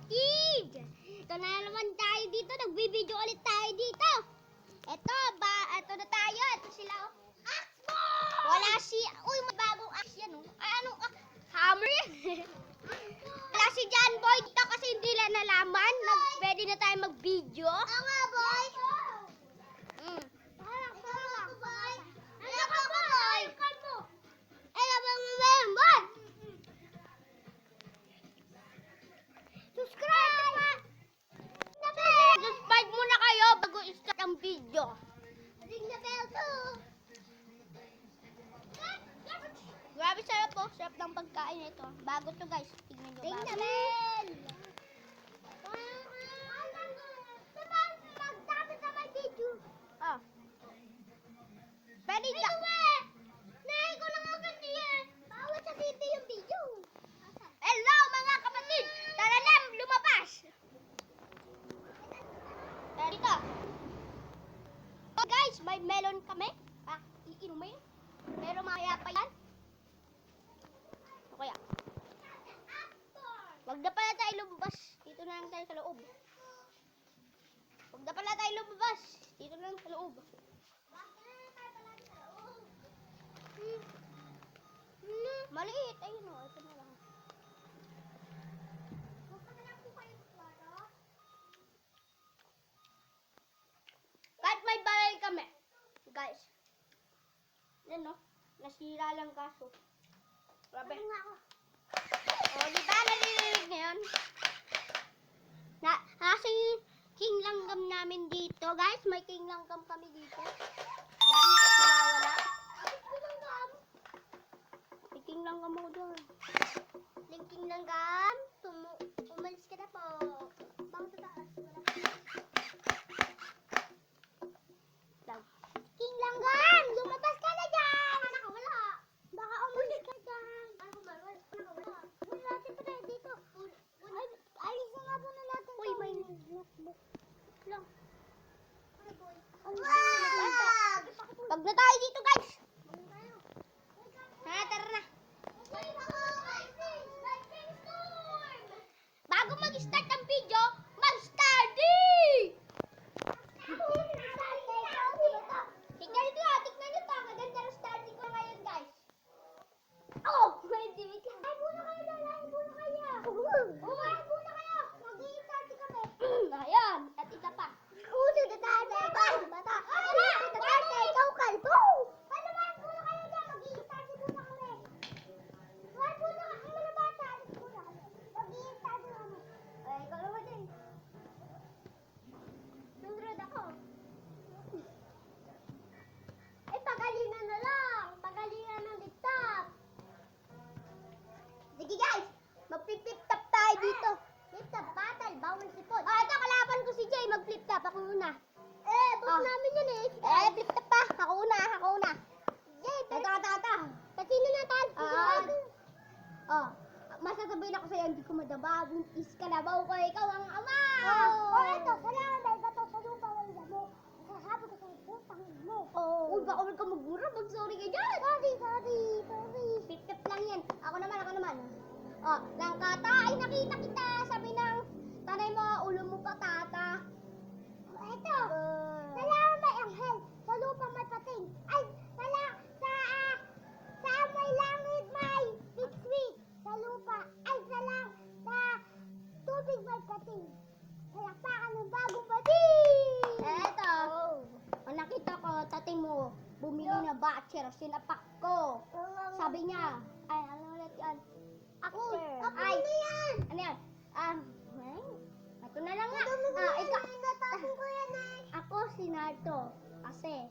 kapatid! Ito na naman tayo dito. Nagbibideo ulit tayo dito. Ito na tayo. Ito sila. Axbo! Wala si... Uy, may bagong ax yan. Oh. Ay, anong ax? Hammer yan. Wala si John Boy dito kasi hindi lang nalaman. Pwede na tayo mag-video. Oo nga, boy. Subscribe muna kayo bago i-start ang video. Ring the bell too. Grabe sarap po. Sarap ng pagkain ito. Bago to guys. Tignan nyo. Ring the bell. Magdami sa may video. Oh. Pwede ka. Nahay ko lang agad niya. Bawal sa TV yung video. Hello mga kapatid. Tara na lumabas. Dito. Oh guys, may melon kami. Iinumin. Pero maya pa yan. O kaya? Wag na pala tayo lumabas. Dito na lang tayo sa loob. Wag na pala tayo lumabas. Dito na lang sa loob. Maliit. Ayun o. Ito na lang. Kahit may balay kami. Guys. Yan o. Nasira lang kaso. Grabe. O, diba nalililig ngayon? Kasi king langgam namin dito. Guys, may king langgam kami dito. Yan, sinawala. May king langgam ako doon. King langgam, umalis ka na po. Bang sa taas. King langgam, lumabas ka na dyan! Nakawala. Baka umalis ka dyan. Wala natin pa tayo dito. Alis na nga po na natin. Uy, may notebook lang. Pag na tayo dito guys. Tara na. Bago mag-start ang video, mag-study! Tignan nyo to. Maganda ng study ko ngayon guys. Oh! May dimik lang. Ay, muna kayo doon. Ay, muna kayo. Ay, muna kayo. Mag-i-study kami. Ayan. At isa pa. Uso na tayo. Bata. Ikaw kalbo. Ano ba? Muna kayo dyan. Mag-i-study muna kami. Ay, muna kayo. Mga bata. Muna kayo. Mag-i-study kami. Ay, ikaw naman din. Sunod ako. Eh, pagalingan na lang. Pagalingan ng laptop. Sige guys, mag-flip-top tayo dito. Flip-top battle, bawal sipon. Ito, kalaban ko si Jay. Mag-flip-top, ako una. Boss namin yun eh. Flip-top pa. Ako una. Jay, ito. Sino natal? Masasabihin ako sa'yo, hindi ko madaba. Buntis ka na ba? Ikaw ang ama. Ito, salamat dahil ba ito sa lupa wala mo. Sasabi ko sa'yo, putang mo. Uy, baka wala ka magmura. Mag-sorry ka dyan. Sorry. Flip-top lang yan. Ako naman. Langkata, ay nakita kita. Sabi ng tanay mo, ulo mo patata. Ito, salamat may anghel. Sa lupa may pating. Ay, sa may langit may sweet. Sa lupa, ay sa tubig may pating. Palakpakan ng bagong pating. Eto, nakita ko, tating mo, bumili na batcher, sinapak ko. Sabi niya, ay, ano ulit yan? Ako ay, yan. Ano yan? Ito na lang nga. Ako si Narto. Kasi,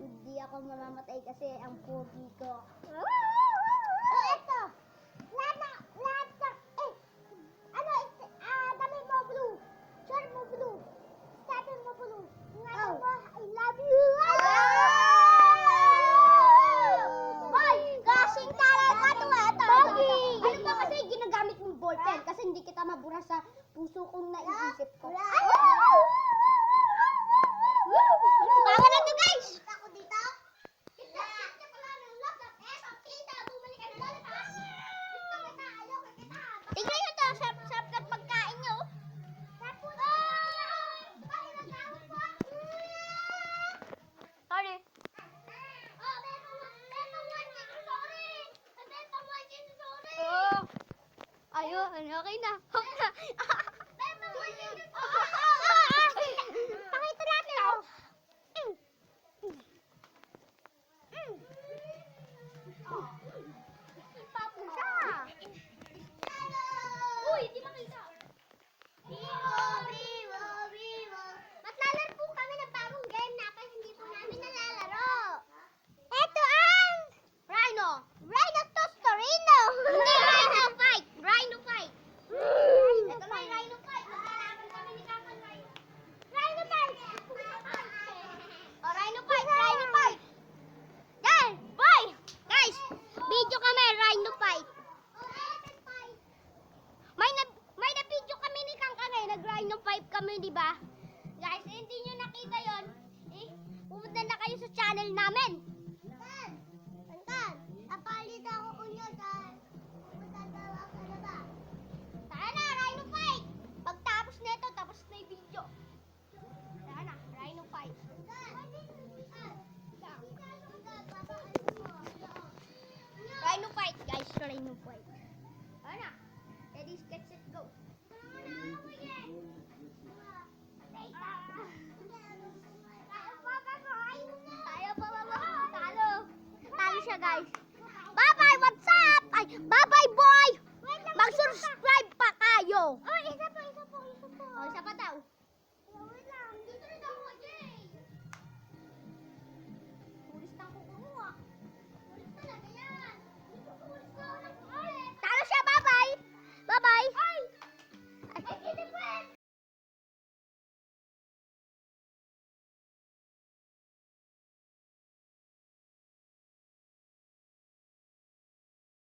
hindi ako mamamatay kasi ang pogi ko. Ito. Dami mo blue. Shirt mo blue. Stepin mo blue. Ngayon mo, I love you. Boy, kasing talaga to ito. Ano ba kasi ginagamit mong ballpen? Kasi hindi kita mabura sa puso kong naiisip ko. Bago na to guys! Ako dito? Tingnan nyo to, sarap ng pagkain. Yun, okay na. Hop na. Tayo pa,